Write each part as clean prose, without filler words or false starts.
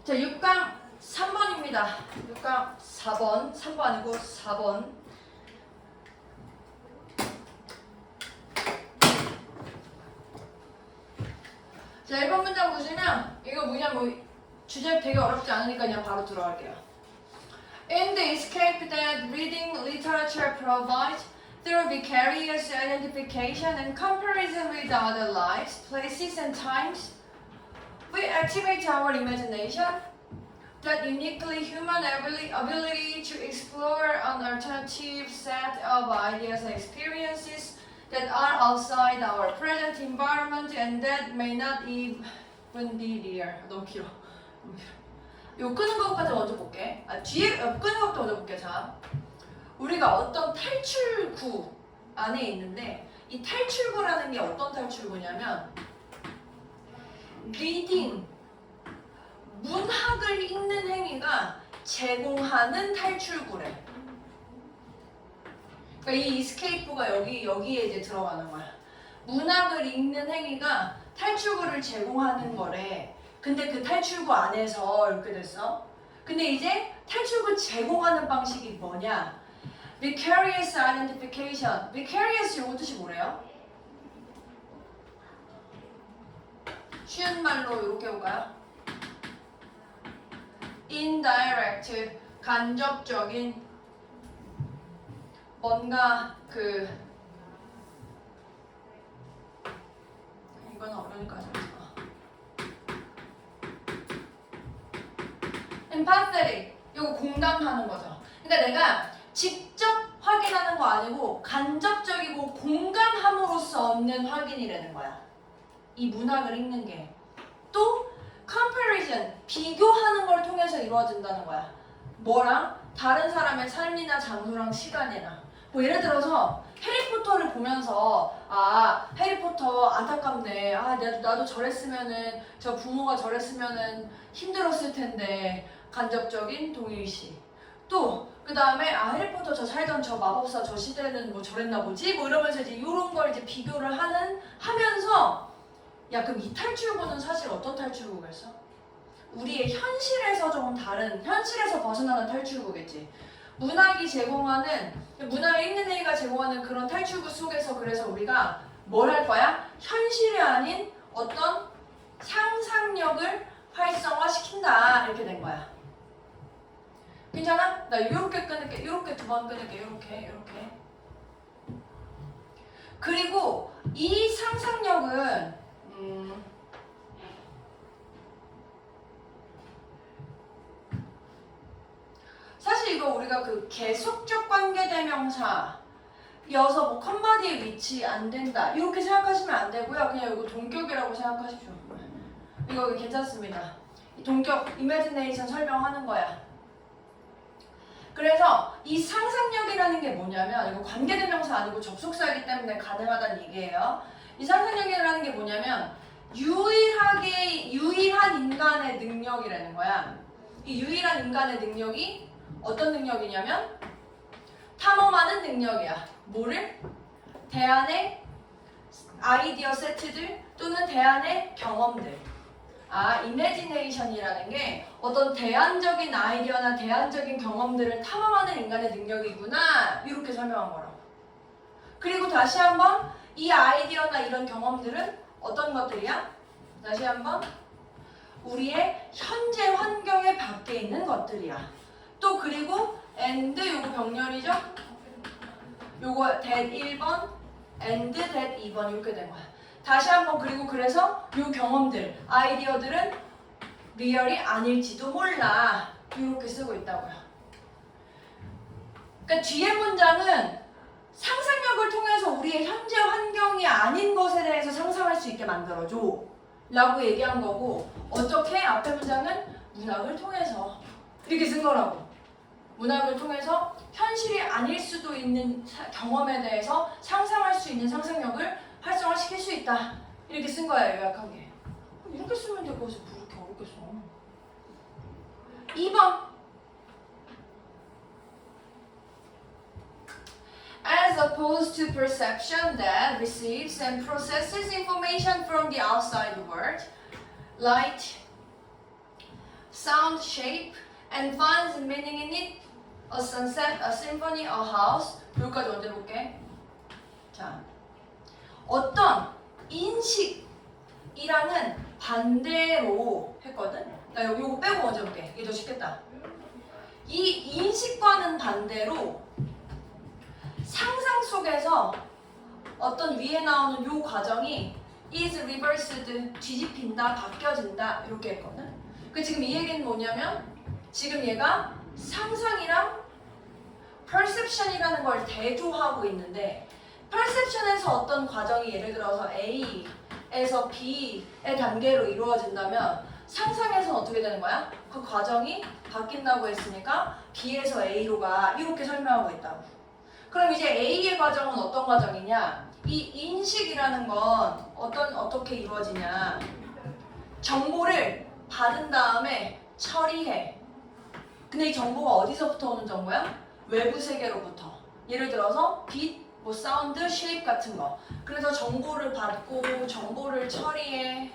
자, 6강 3번입니다. 6강 4번. 3번 아니고 4번. 자, 1번 문장 보시면 이거 뭐냐 뭐 주제 되게 어렵지 않으니까 그냥 바로 들어갈게요. In the escape that reading literature provides through vicarious identification and comparison with other lives, places and times, we activate our imagination, that uniquely human ability to explore an alternative set of ideas and experiences that are outside our present environment and that may not even be real. 너무 길어. 너무 길어. 이거 끄는 것까지 먼저 볼게. 뒤에 끄는 것부터 먼저 볼게. 자, 우리가 어떤 탈출구 안에 있는데 이 탈출구라는 게 어떤 탈출구냐면 리딩, 문학을 읽는 행위가 제공하는 탈출구래. 그러니까 이 escape가 여기에 이제 들어가는 거야. 문학을 읽는 행위가 탈출구를 제공하는 거래. 근데 그 탈출구 안에서 이렇게 됐어. 근데 이제 탈출구 제공하는 방식이 뭐냐? Vicarious identification. Vicarious 요거 뜻이 뭐래요? 쉬운 말로 이렇게 해볼까요? Indirect, 간접적인 뭔가 이건 어려우니까 하지 마. Empathetic, 이거 공감하는 거죠. 그러니까 내가 직접 확인하는 거 아니고 간접적이고 공감함으로써 얻는 확인이라는 거야. 이 문학을 읽는 게. 또 comparison, 비교하는 걸 통해서 이루어진다는 거야. 뭐랑? 다른 사람의 삶이나 장소랑 시간이나. 뭐 예를 들어서 해리포터를 보면서 해리포터 안타깝네. 나도 저랬으면은 저 부모가 저랬으면은 힘들었을 텐데. 간접적인 동일시. 또 그 다음에 해리포터 저 살던 저 마법사 저 시대는 뭐 저랬나 보지? 뭐 이러면서 이제 이런 걸 이제 비교를 하면서 야 그럼 이 탈출구는 사실 어떤 탈출구겠어? 우리의 현실에서 조금 다른 현실에서 벗어나는 탈출구겠지. 문학을 읽는 애가 제공하는 그런 탈출구 속에서 그래서 우리가 뭘 할 거야? 현실이 아닌 어떤 상상력을 활성화시킨다 이렇게 된 거야. 괜찮아? 나 이렇게 끊을게. 이렇게 두 번 끊을게. 이렇게. 그리고 이 상상력은 사실 이거 우리가 그 계속적 관계대명사 이어서 뭐 컴마디의 위치 안 된다 이렇게 생각하시면 안 되고요. 그냥 이거 동격이라고 생각하십시오. 이거 괜찮습니다. 동격, 이매지네이션 설명하는 거야. 그래서 이 상상력이라는 게 뭐냐면 이거 관계대명사 아니고 접속사이기 때문에 가능하다는 얘기예요. 이 상상력이라는 게 뭐냐면 유일한 인간의 능력이라는 거야. 이 유일한 인간의 능력이 어떤 능력이냐면 탐험하는 능력이야. 뭐를? 대안의 아이디어 세트들 또는 대안의 경험들. 이매지네이션이라는 게 어떤 대안적인 아이디어나 대안적인 경험들을 탐험하는 인간의 능력이구나 이렇게 설명한 거라고. 그리고 다시 한번 이 아이디어나 이런 경험들은 어떤 것들이야? 다시 한번 우리의 현재 환경에 밖에 있는 것들이야. 또 그리고 and 요거 병렬이죠? 요거 that 1번 and that 2번 이렇게 된 거야. 다시 한번 그리고 그래서 요 경험들, 아이디어들은 리얼이 아닐지도 몰라 이렇게 쓰고 있다고요. 그러니까 뒤에 문장은 상상력을 통해서 우리의 현재 환경이 아닌 것에 대해서 상상할 수 있게 만들어줘 라고 얘기한 거고 어떻게? 앞에 문장은 문학을 통해서 이렇게 쓴 거라고. 문학을 통해서 현실이 아닐 수도 있는 경험에 대해서 상상할 수 있는 상상력을 활성화시킬 수 있다. 이렇게 쓴 거예요, 요약하게. 이렇게 쓰면 될 것을 그렇게 어렵게 써. 2번. As opposed to perception that receives and processes information from the outside world, light, sound, shape, and finds meaning in it. A sunset, a symphony, a house. 여기까지 먼저 해볼게. 자, 어떤 인식이랑은 반대로 했거든. 나 요거 빼고 먼저 해볼게. 이게 더 쉽겠다. 이 인식과는 반대로 상상 속에서 어떤 위에 나오는 요 과정이 is reversed, 뒤집힌다, 바뀌어진다 이렇게 했거든. 그 지금 이 얘기는 뭐냐면 지금 얘가 상상이랑 perception이라는 걸 대조하고 있는데 perception에서 어떤 과정이 예를 들어서 A에서 B의 단계로 이루어진다면 상상에서는 어떻게 되는 거야? 그 과정이 바뀐다고 했으니까 B에서 A로 가 이렇게 설명하고 있다고. 그럼 이제 A의 과정은 어떤 과정이냐? 이 인식이라는 건 어떻게 이루어지냐? 정보를 받은 다음에 처리해. 근데 이 정보가 어디서부터 오는 정보야? 외부 세계로부터. 예를 들어서 빛, 뭐 사운드, 쉐입 같은 거. 그래서 정보를 받고 정보를 처리해.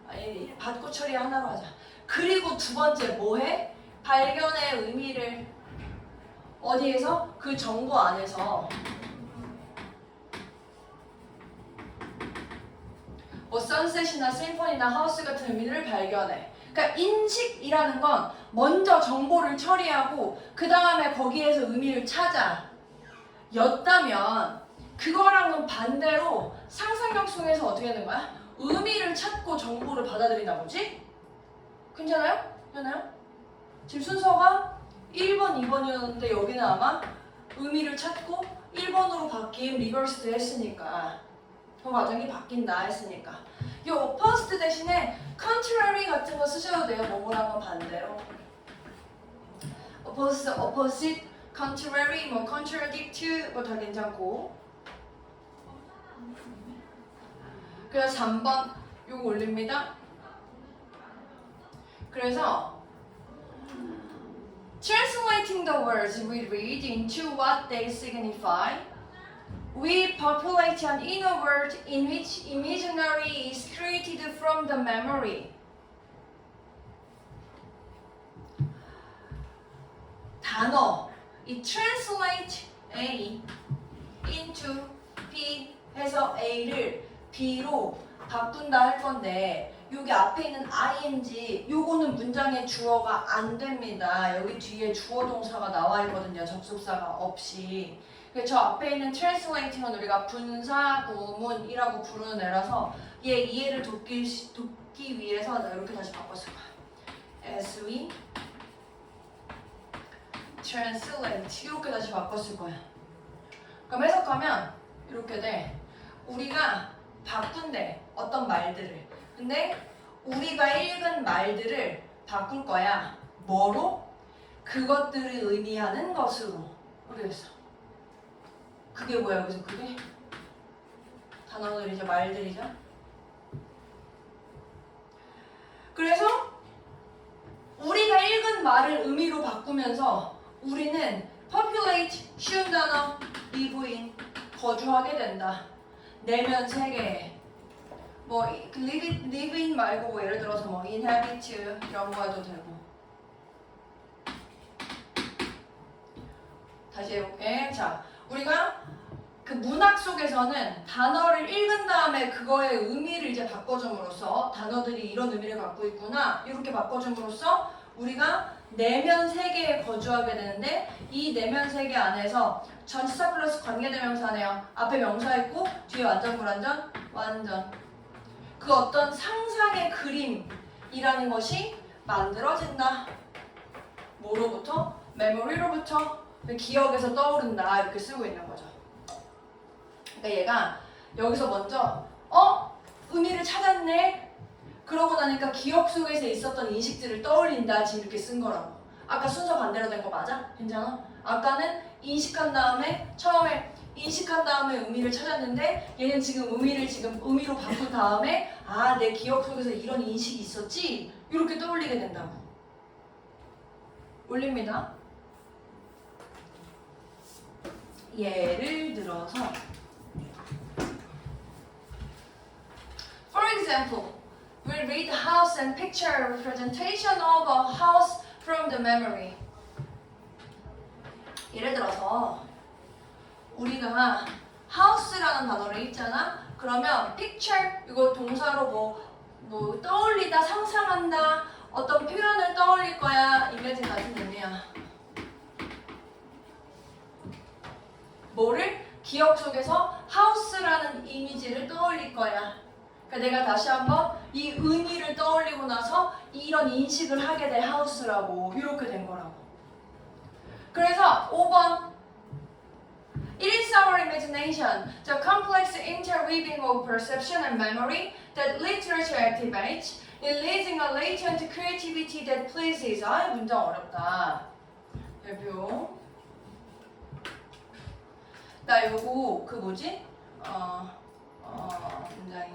아니, 받고 처리해 하나로 하자. 그리고 두 번째 뭐해? 발견의 의미를 어디에서? 그 정보 안에서 뭐 선셋이나 심포니나 하우스 같은 의미를 발견해. 그러니까 인식이라는 건 먼저 정보를 처리하고 그 다음에 거기에서 의미를 찾아 였다면 그거랑은 반대로 상상력 속에서 어떻게 하는 거야? 의미를 찾고 정보를 받아들이나 보지? 괜찮아요? 괜찮아요? 지금 순서가 1번, 2번이었는데 여기는 아마 의미를 찾고 1번으로 바뀐 리버스드 했으니까 그 과정이 바뀐다 했으니까 이 opposite 대신에 contrary 같은 거 쓰셔도 돼요. 뭐뭐랑은 반대로 opposite, contrary, 뭐 contradict 뭐 다 괜찮고 그래서 3번 요거 올립니다. 그래서 translating the words we read into what they signify, we populate an inner world in which imaginary is created from the memory. 단어, 이 translate A into B 해서 A를 B로 바꾼다 할 건데 여기 앞에 있는 ing 요거는 문장의 주어가 안 됩니다. 여기 뒤에 주어 동사가 나와 있거든요. 접속사가 없이. 저 앞에 있는 translating은 우리가 분사 구문이라고 부르는 애라서 얘 이해를 돕기 위해서 나 이렇게 다시 바꿨을 거야. As we translate 이렇게 다시 바꿨을 거야. 그럼 해석하면 이렇게 돼. 우리가 바꾼대 어떤 말들을. 근데 우리가 읽은 말들을 바꿀 거야. 뭐로? 그것들을 의미하는 것으로. 모르겠어. 그게 뭐야 여기서 그게? 단어들이죠. 말들이죠. 그래서 우리가 읽은 말을 의미로 바꾸면서 우리는 populate, 쉬운 단어, live in, 거주하게 된다. 내면 세계에. 뭐 live in 말고 뭐 예를 들어서 뭐 inhabit 이런 거 해도 되고. 다시 해볼게. 자, 우리가 그 문학 속에서는 단어를 읽은 다음에 그거의 의미를 이제 바꿔줌으로써 단어들이 이런 의미를 갖고 있구나 이렇게 바꿔줌으로써 우리가 내면 세계에 거주하게 되는데 이 내면 세계 안에서 전치사 플러스 관계대명사네요. 앞에 명사 있고 뒤에 완전 불완전 완전 그 어떤 상상의 그림이라는 것이 만들어진다. 뭐로부터? 메모리로부터 기억에서 떠오른다 이렇게 쓰고 있는 거죠. 그러니까 얘가 여기서 먼저 의미를 찾았네. 그러고 나니까 기억 속에서 있었던 인식들을 떠올린다. 지금 이렇게 쓴 거라고. 아까 순서 반대로 된 거 맞아? 괜찮아? 아까는 인식한 다음에 처음에 인식한 다음에 의미를 찾았는데 얘는 지금 의미로 바꾼 다음에 아, 내 기억 속에서 이런 인식이 있었지? 이렇게 떠올리게 된다고. 올립니다. 예를 들어서 For example, We read house and picture a representation of a house from the memory. 예를 들어서 우리가 house라는 단어를 읽잖아. 그러면 picture 이거 동사로 뭐 떠올리다, 상상한다, 어떤 표현을 떠올릴 거야. imagine 같은 의미야. 뭐를? 기억 속에서 house라는 이미지를 떠올릴 거야. 그러니까 내가 다시 한번 이 의미를 떠올리고 나서 이런 인식을 하게 돼 house라고 이렇게 된 거라고. 그래서 5번 It is our imagination, the complex interweaving of perception and memory that literature activates, releasing a latent creativity that pleases. 아, 문장 어렵다. 대표. 나 요거 그 뭐지? 문장이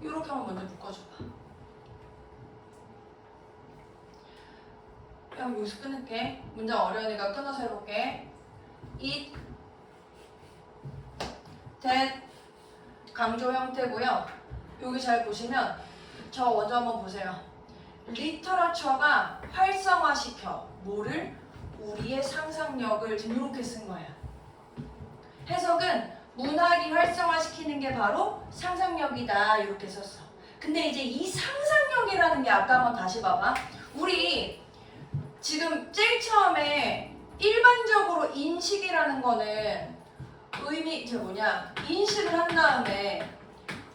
요렇게 한번 먼저 묶어줘봐. 그냥 여기서 끊을게. 문장 어려우니까 끊어서 해볼게. It, that 강조 형태고요. 여기 잘 보시면 저 먼저 한번 보세요. 리터러처가 활성화시켜 뭐를? 우리의 상상력을 지금 이렇게 쓴 거야. 해석은 문학이 활성화시키는 게 바로 상상력이다 이렇게 썼어. 근데 이제 이 상상력이라는 게 아까 한번 다시 봐봐. 우리 지금 제일 처음에 일반적으로 인식이라는 거는 인식을 한 다음에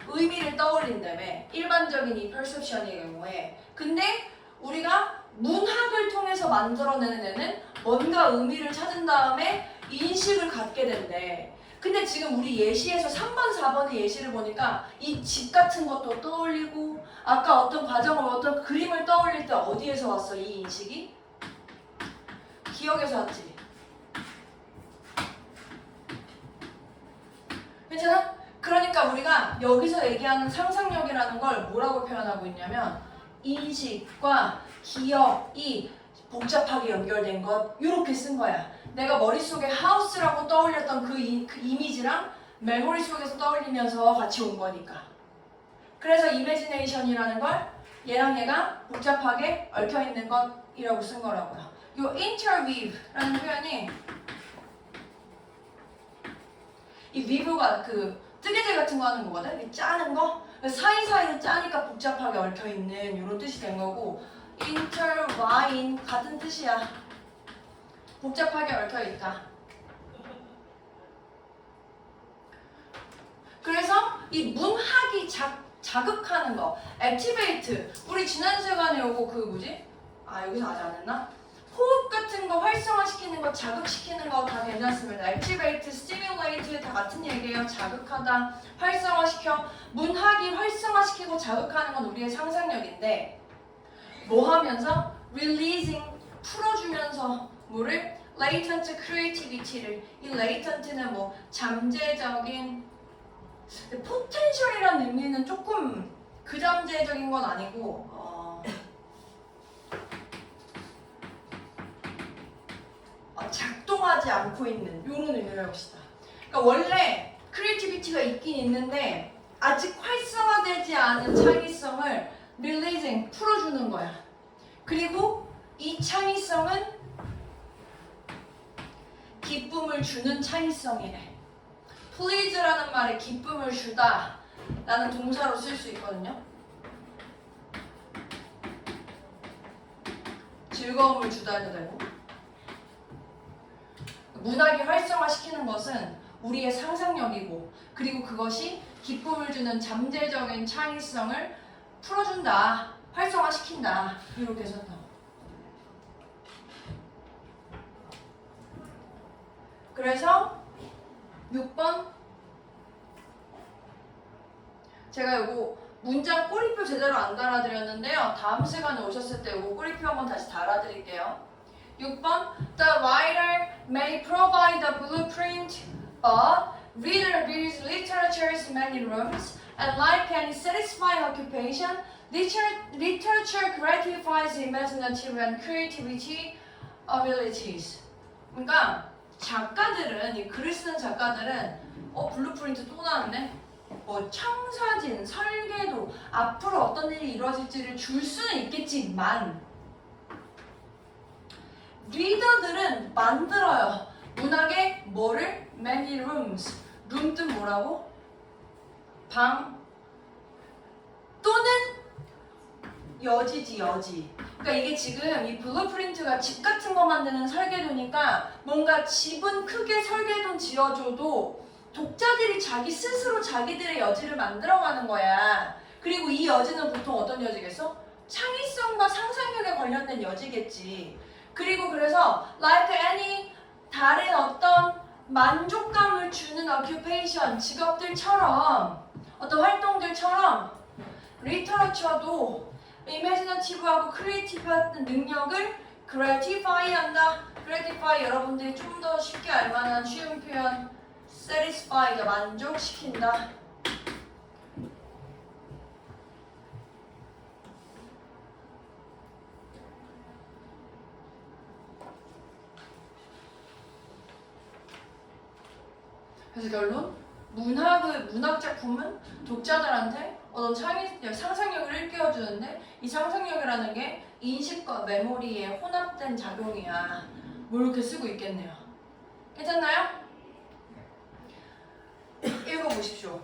의미를 떠올린다며. 일반적인 이 perception의 경우에. 근데 우리가 문학을 통해서 만들어내는 애는 뭔가 의미를 찾은 다음에 인식을 갖게 된대. 근데 지금 우리 예시에서 3번, 4번의 예시를 보니까 이 집 같은 것도 떠올리고 아까 어떤 과정을 어떤 그림을 떠올릴 때 어디에서 왔어 이 인식이? 기억에서 왔지. 괜찮아? 그러니까 우리가 여기서 얘기하는 상상력이라는 걸 뭐라고 표현하고 있냐면 인식과 기억이 복잡하게 연결된 것 이렇게 쓴 거야. 내가 머릿속에 하우스라고 떠올렸던 그 이미지랑 메모리 속에서 떠올리면서 같이 온 거니까. 그래서 이미지네이션이라는 걸 얘랑 얘가 복잡하게 얽혀있는 것이라고 쓴 거라고요. 요 interweave라는 표현이 이 weave가 그 뜨개질 같은 거 하는 거거든? 이 짜는 거? 사이사이로 짜니까 복잡하게 얽혀있는 이런 뜻이 된 거고 intertwine 같은 뜻이야. 복잡하게 얽혀있다. 그래서 이 문학이 자극하는 거 activate. 우리 지난 시간에 요거 그 뭐지? 여기서 아직 안 했나? 호흡 같은 거 활성화시키는 거, 자극시키는 거 다 괜찮습니다. activate, stimulate 다 같은 얘기예요. 자극하다, 활성화시켜. 문학이 활성화시키고 자극하는 건 우리의 상상력인데 뭐 하면서? releasing, 풀어주면서 뭐를? latent creativity를. 이 latent는 뭐 잠재적인 potential이라는 의미는 조금 그 잠재적인 건 아니고 작동하지 않고 있는 이런 의미를 해봅시다. 그러니까 원래 크리에이티비티가 있긴 있는데 아직 활성화되지 않은 창의성을 releasing, 풀어주는 거야. 그리고 이 창의성은 기쁨을 주는 창의성이래. please라는 말에 기쁨을 주다 라는 동사로 쓸 수 있거든요. 즐거움을 주다 해도 되고. 문학이 활성화시키는 것은 우리의 상상력이고 그리고 그것이 기쁨을 주는 잠재적인 창의성을 풀어준다, 활성화시킨다 이렇게 썼다. 그래서 6번 제가 요거 문장 꼬리표 제대로 안 달아드렸는데요. 다음 시간에 오셨을 때 요거 꼬리표 한번 다시 달아드릴게요. 6번 The writer may provide a blueprint, but reader reads literature's many rooms, and like any satisfying occupation, literature gratifies imaginative and creativity abilities. 그러니까 작가들은, 이 글을 쓰는 작가들은 블루프린트 또 나왔네? 뭐 청사진, 설계도, 앞으로 어떤 일이 이루어질지를 줄 수는 있겠지만 리더들은 만들어요. 문학의 뭐를? Many rooms. 룸 뜻 뭐라고? 방 또는 여지지 여지. 그러니까 이게 지금 이 블루프린트가 집 같은 거 만드는 설계도니까 뭔가 집은 크게 설계도 지어줘도 독자들이 자기 스스로 자기들의 여지를 만들어가는 거야. 그리고 이 여지는 보통 어떤 여지겠어? 창의성과 상상력에 관련된 여지겠지. 그리고 그래서 like any 다른 어떤 만족감을 주는 occupation, 직업들처럼 어떤 활동들처럼 리터러처도 imaginative하고 creative한 능력을 gratify 한다. gratify 여러분들이 좀 더 쉽게 알만한 쉬운 표현 satisfy가 만족시킨다. 그래서 결론 문학 작품은 독자들한테 어떤 상상력을 일깨워주는데 이 상상력이라는 게 인식과 메모리에 혼합된 작용이야. 뭐 이렇게 쓰고 있겠네요. 괜찮나요? 읽어보십시오.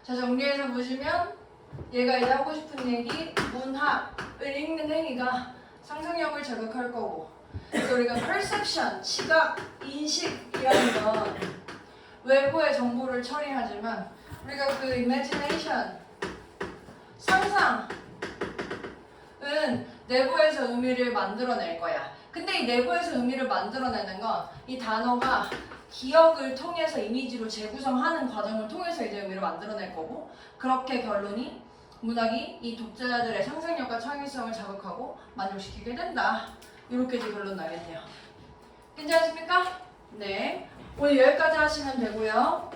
자, 정리해서 보시면 얘가 이제 하고 싶은 얘기 문학을 읽는 행위가 상상력을 자극할 거고 그래서 우리가 perception, 시각, 인식이라는 건 외부의 정보를 처리하지만 우리가 그 imagination, 상상은 내부에서 의미를 만들어낼 거야. 근데 이 내부에서 의미를 만들어내는 건 이 단어가 기억을 통해서 이미지로 재구성하는 과정을 통해서 이제 의미를 만들어낼 거고 그렇게 결론이 문학이 이 독자들의 상상력과 창의성을 자극하고 만족시키게 된다. 이렇게 이제 결론 나겠네요. 괜찮으십니까? 네. 오늘 여기까지 하시면 되고요.